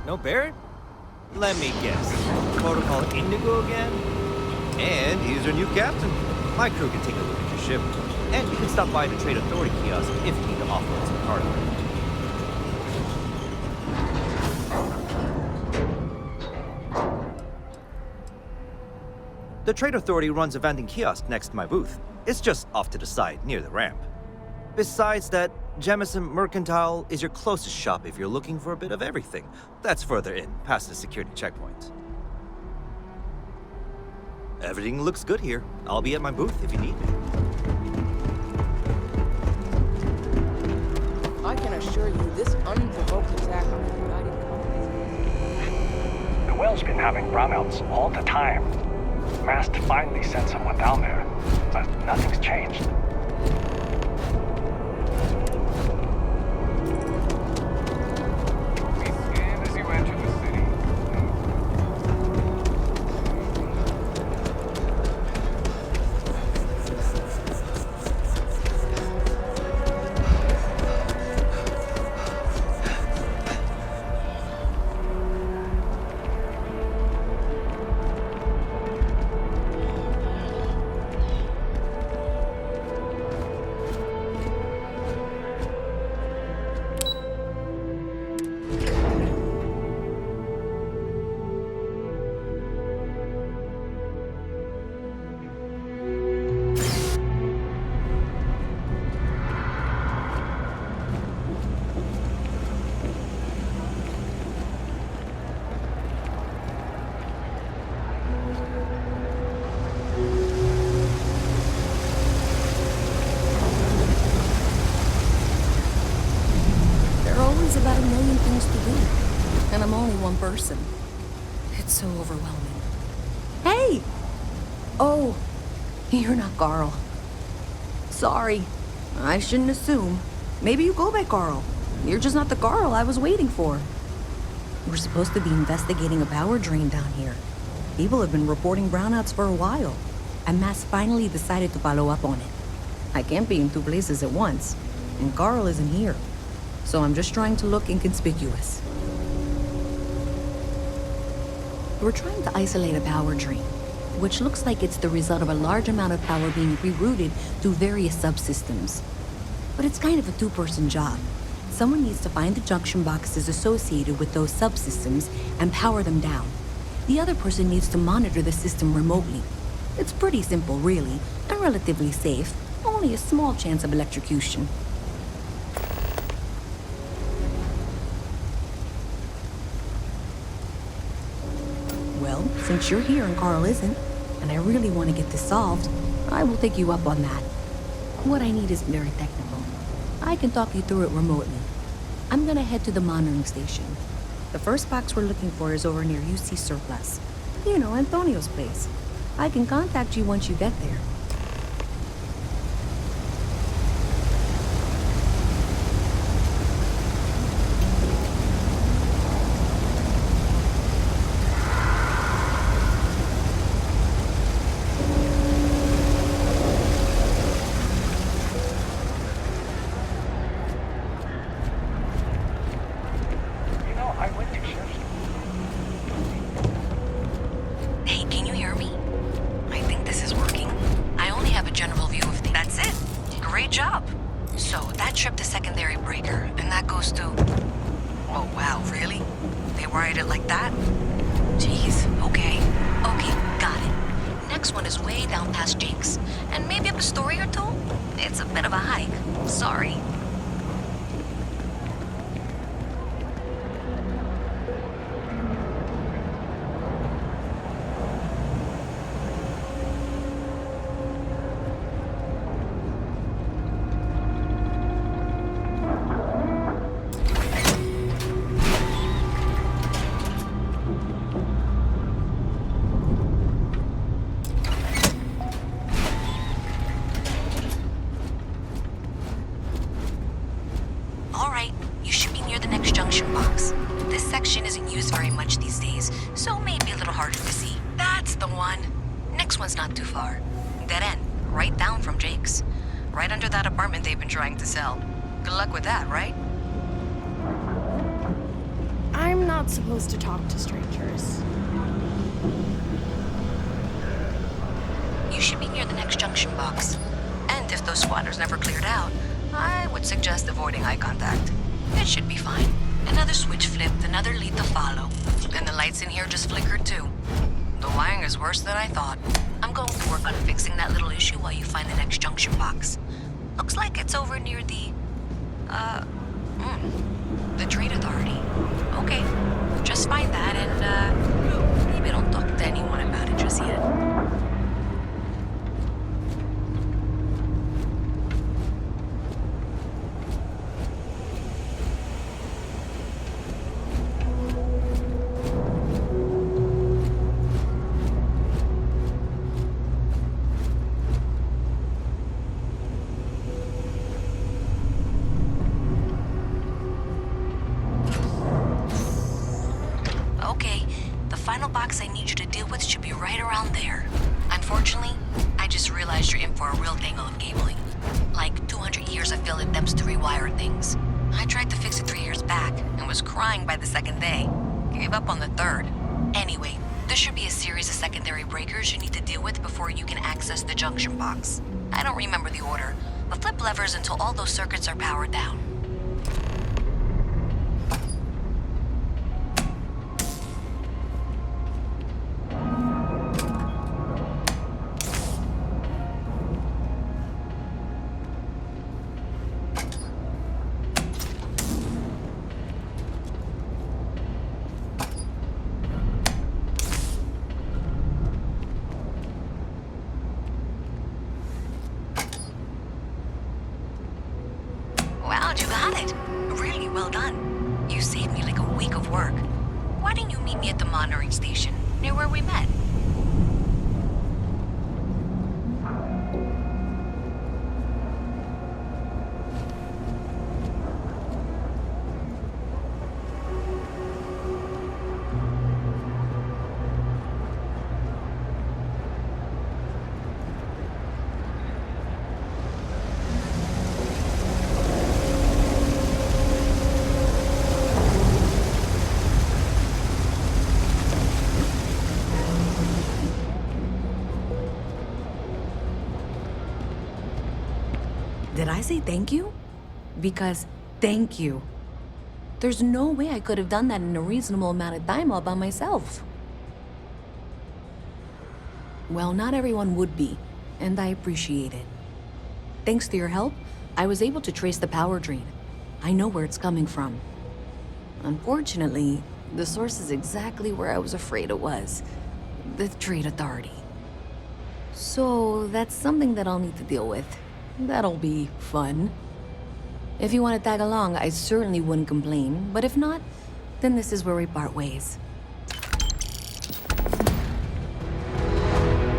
No Barrett? Let me guess. Protocol Indigo again? And he's your new captain. My crew can take a look at your ship. And you can stop by the Trade Authority kiosk if you need to offload some cargo. The Trade Authority runs a vending kiosk next to my booth. It's just off to the side, near the ramp. Besides that, Jemison Mercantile is your closest shop if you're looking for a bit of everything. That's further in, past the security checkpoint. Everything looks good here. I'll be at my booth if you need me. I can assure you this unprovoked attack on the United Colonies. The whale's been having brownouts all the time. Mast finally sent someone down there, but nothing's changed. Be scanned as you enter the city. About a million things to do, and I'm only one person. It's so overwhelming. Hey! Oh, you're not Carl. Sorry, I shouldn't assume. Maybe you go by Carl. You're just not the Carl I was waiting for. We're supposed to be investigating a power drain down here. People have been reporting brownouts for a while, and Mass finally decided to follow up on it. I can't be in two places at once, and Carl isn't here. So I'm just trying to look inconspicuous. We're trying to isolate a power drain, which looks like it's the result of a large amount of power being rerouted through various subsystems. But it's kind of a two-person job. Someone needs to find the junction boxes associated with those subsystems and power them down. The other person needs to monitor the system remotely. It's pretty simple, really, and relatively safe. Only a small chance of electrocution. Since you're here and Carl isn't, and I really want to get this solved, I will take you up on that. What I need isn't very technical. I can talk you through it remotely. I'm gonna head to the monitoring station. The first box we're looking for is over near UC Surplus. You know, Antonio's place. I can contact you once you get there. Right under that apartment they've been trying to sell. Good luck with that, right? I I'm not supposed to talk to strangers. You should be near the next junction box. And if those squatters never cleared out, I would suggest avoiding eye contact. It should be fine. Another switch flipped, another lead to follow. And the lights in here just flickered too. The wiring is worse than I thought. I'm going to work on fixing that little issue while you find the next junction box. Looks like it's over near the Trade Authority. Okay, just find that and, maybe don't talk to anyone about it just yet. Okay, the final box I need you to deal with should be right around there. Unfortunately, I just realized you're in for a real tangle of cabling. Like 200 years of failed attempts to rewire things. I tried to fix it 3 years back and was crying by the second day. Gave up on the third. Anyway, there should be a series of secondary breakers you need to deal with before you can access the junction box. I don't remember the order, but flip levers until all those circuits are powered down. Wow, you got it. Really well done. You saved me like a week of work. Why didn't you meet me at the monitoring station, near where we met? Did I say thank you? Because thank you. There's no way I could have done that in a reasonable amount of time all by myself. Well, not everyone would be, and I appreciate it. Thanks to your help, I was able to trace the power drain. I know where it's coming from. Unfortunately, the source is exactly where I was afraid it was. The Trade Authority. So that's something that I'll need to deal with. That'll be fun. If you want to tag along, I certainly wouldn't complain, but if not, then this is where we part ways.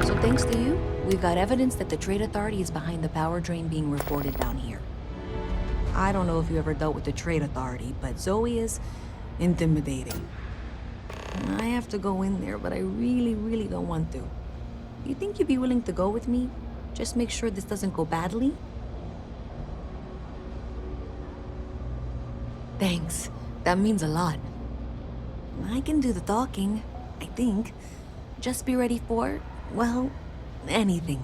So thanks to you, we've got evidence that the Trade Authority is behind the power drain being reported down here. I don't know if you ever dealt with the Trade Authority, but Zoe is intimidating. I have to go in there, but I really don't want to. You think you'd be willing to go with me? Just make sure this doesn't go badly? Thanks. That means a lot. I can do the talking, I think. Just be ready for, well, anything.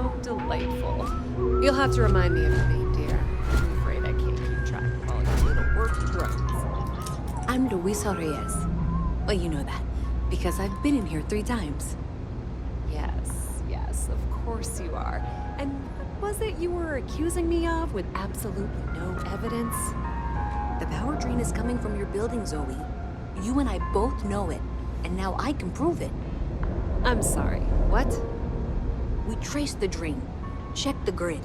How delightful. You'll have to remind me of your name, dear. I'm afraid I can't keep track of all your little work drones. I'm Luisa Reyes. Well, you know that, because I've been in here 3 times. Yes, of course you are. And what was it you were accusing me of with absolutely no evidence? The power drain is coming from your building, Zoe. You and I both know it, and now I can prove it. I'm sorry, what? We traced the drain, checked the grid.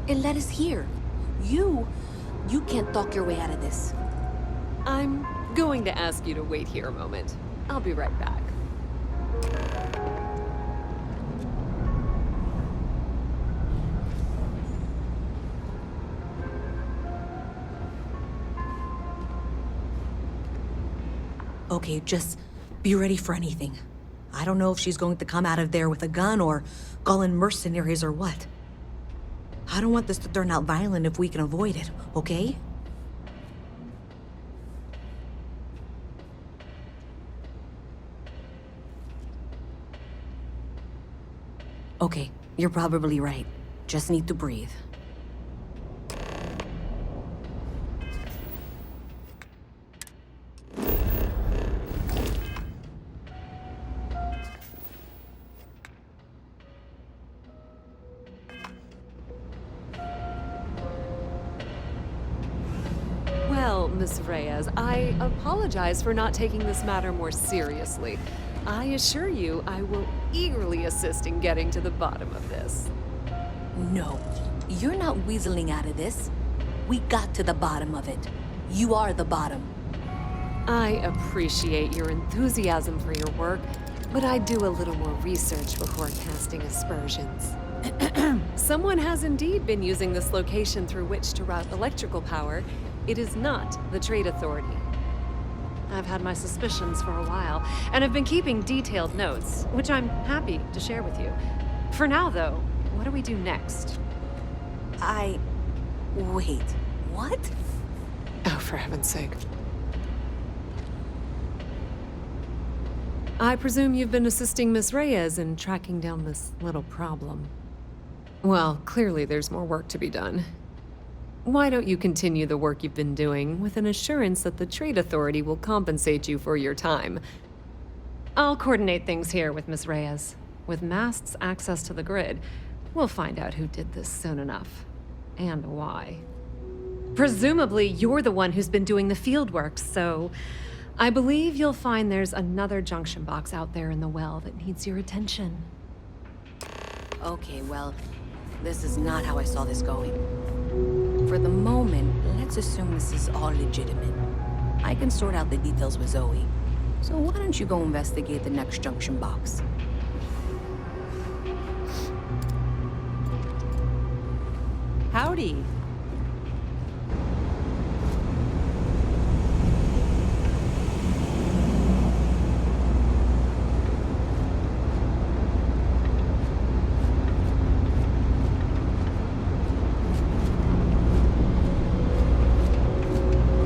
It led us here. You can't talk your way out of this. I'm going to ask you to wait here a moment. I'll be right back. Okay, just be ready for anything. I don't know if she's going to come out of there with a gun or call in mercenaries or what. I don't want this to turn out violent if we can avoid it, okay? Okay, you're probably right. Just need to breathe. Well, Miss Reyes, I apologize for not taking this matter more seriously. I assure you I will eagerly assist in getting to the bottom of this. No, you're not weaseling out of this. We got to the bottom of it. You are the bottom. I appreciate your enthusiasm for your work, but I'd do a little more research before casting aspersions. Someone has indeed been using this location through which to route electrical power. It is not the Trade Authority. I've had my suspicions for a while, and have been keeping detailed notes, which I'm happy to share with you. For now, though, what do we do next? Wait, what? Oh, for heaven's sake. I presume you've been assisting Miss Reyes in tracking down this little problem. Well, clearly there's more work to be done. Why don't you continue the work you've been doing with an assurance that the Trade Authority will compensate you for your time? I'll coordinate things here with Miss Reyes. With Mast's access to the grid, we'll find out who did this soon enough. And why. Presumably, you're the one who's been doing the field work, so I believe you'll find there's another junction box out there in the well that needs your attention. Okay, well, this is not how I saw this going. For the moment, let's assume this is all legitimate. I can sort out the details with Zoe. So why don't you go investigate the next junction box? Howdy.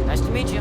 Nice to meet you.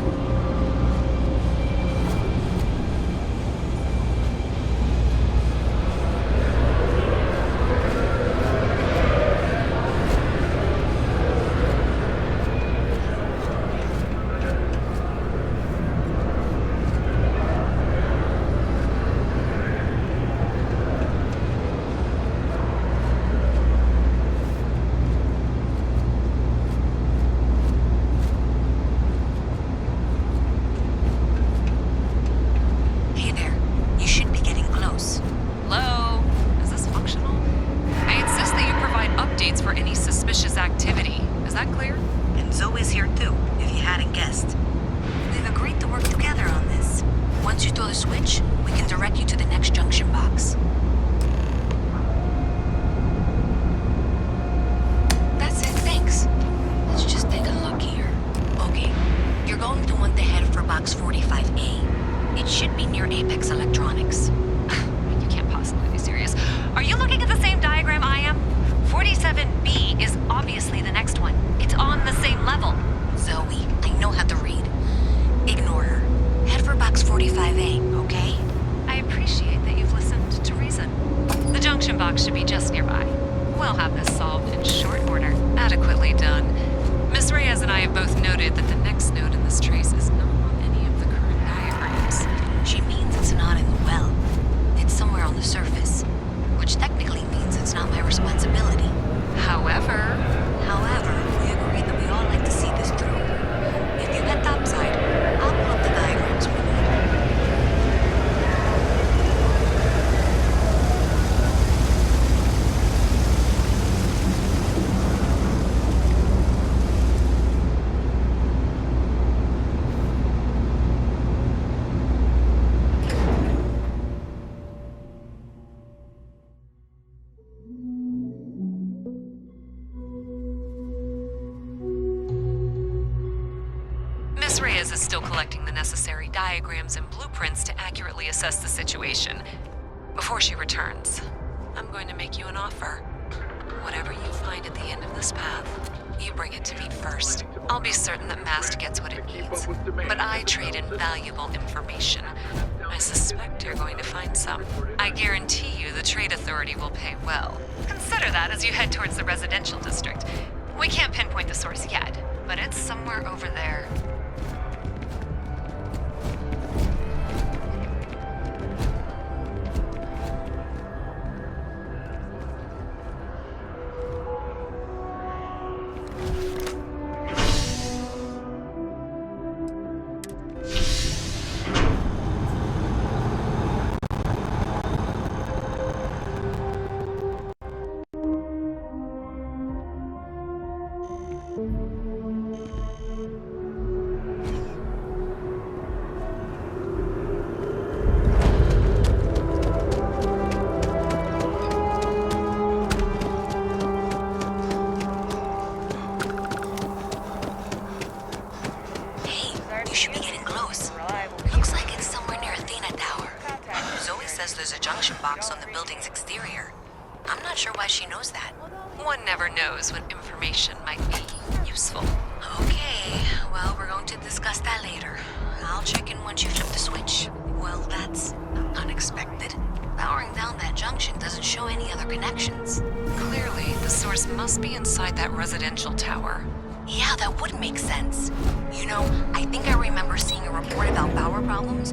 Hey there. You should be getting close. Hello? Is this functional? I insist that you provide updates for any suspicious activity. Is that clear? And Zoe's here too, if you hadn't guessed. We've agreed to work together on this. Once you throw the switch, we can direct you to the next junction box. That's it, thanks. Let's just take a look here. Okay, you're going to want to head for box 45A. It should be near Apex Electronics. You can't possibly be serious. Are you looking at the same diagram I am? 47B is obviously the next one. It's on the same level. Zoe, I know how to read. Ignore her. Head for box 45A, okay? I appreciate that you've listened to reason. noted that the next node in this trace is not on any of the current diagrams. She means it's not in the well. It's somewhere on the surface, which technically means it's not my responsibility. However, We agreed that we all like to see this through. If you head topside, I'll pull up the diagrams we need. Miss Reyes is still collecting the necessary diagrams and blueprints to accurately assess the situation. Before she returns, I'm going to make you an offer. Whatever you find at the end of this path, you bring it to me first. I'll be certain that Mast gets what it needs, but I trade in valuable information. I suspect you're going to find some. I guarantee you the Trade Authority will pay well. Consider that as you head towards the residential district. We can't pinpoint the source yet, but it's somewhere over there. You should be getting close. Looks like it's somewhere near Athena Tower. Zoe says there's a junction box on the building's exterior. I'm not sure why she knows that. One never knows when information might be useful. Okay, well, we're going to discuss that later. I'll check in once you flip the switch. Well, that's unexpected. Powering down that junction doesn't show any other connections. Clearly, the source must be inside that residential tower. Yeah, that would make sense. You know, I think I remember seeing a report about power problems.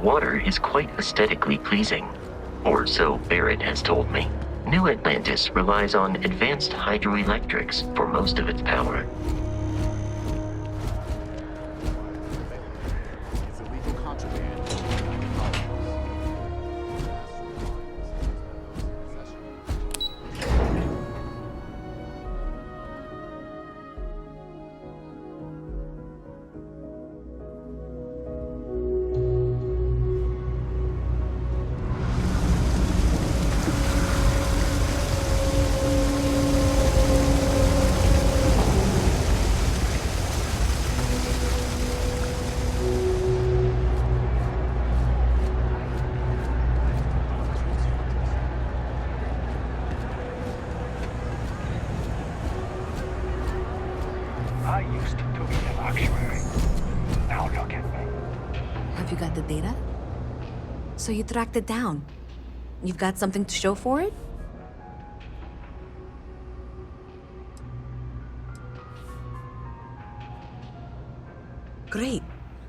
water is quite aesthetically pleasing. Or so Barrett has told me. New Atlantis relies on advanced hydroelectrics for most of its power. I used to be an actuary. Now look at me. Have you got the data? So you tracked it down. You've got something to show for it? Great.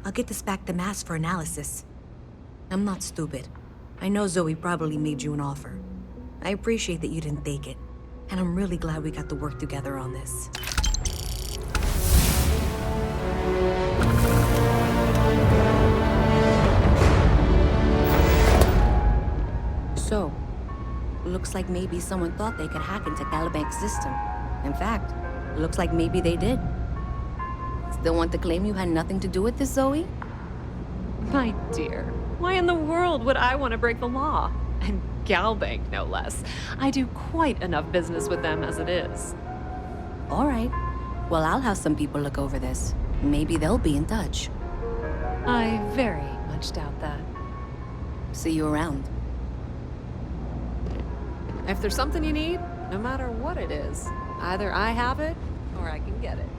I'll get this back to Mass for analysis. I'm not stupid. I know Zoe probably made you an offer. I appreciate that you didn't take it. And I'm really glad we got to work together on this. So, looks like maybe someone thought they could hack into Calibank's system. In fact, looks like maybe they did. Still want to claim you had nothing to do with this, Zoe? My dear, why in the world would I want to break the law? And Galbank, no less. I do quite enough business with them as it is. All right. Well, I'll have some people look over this. Maybe they'll be in touch. I very much doubt that. See you around. If there's something you need, no matter what it is, either I have it or I can get it.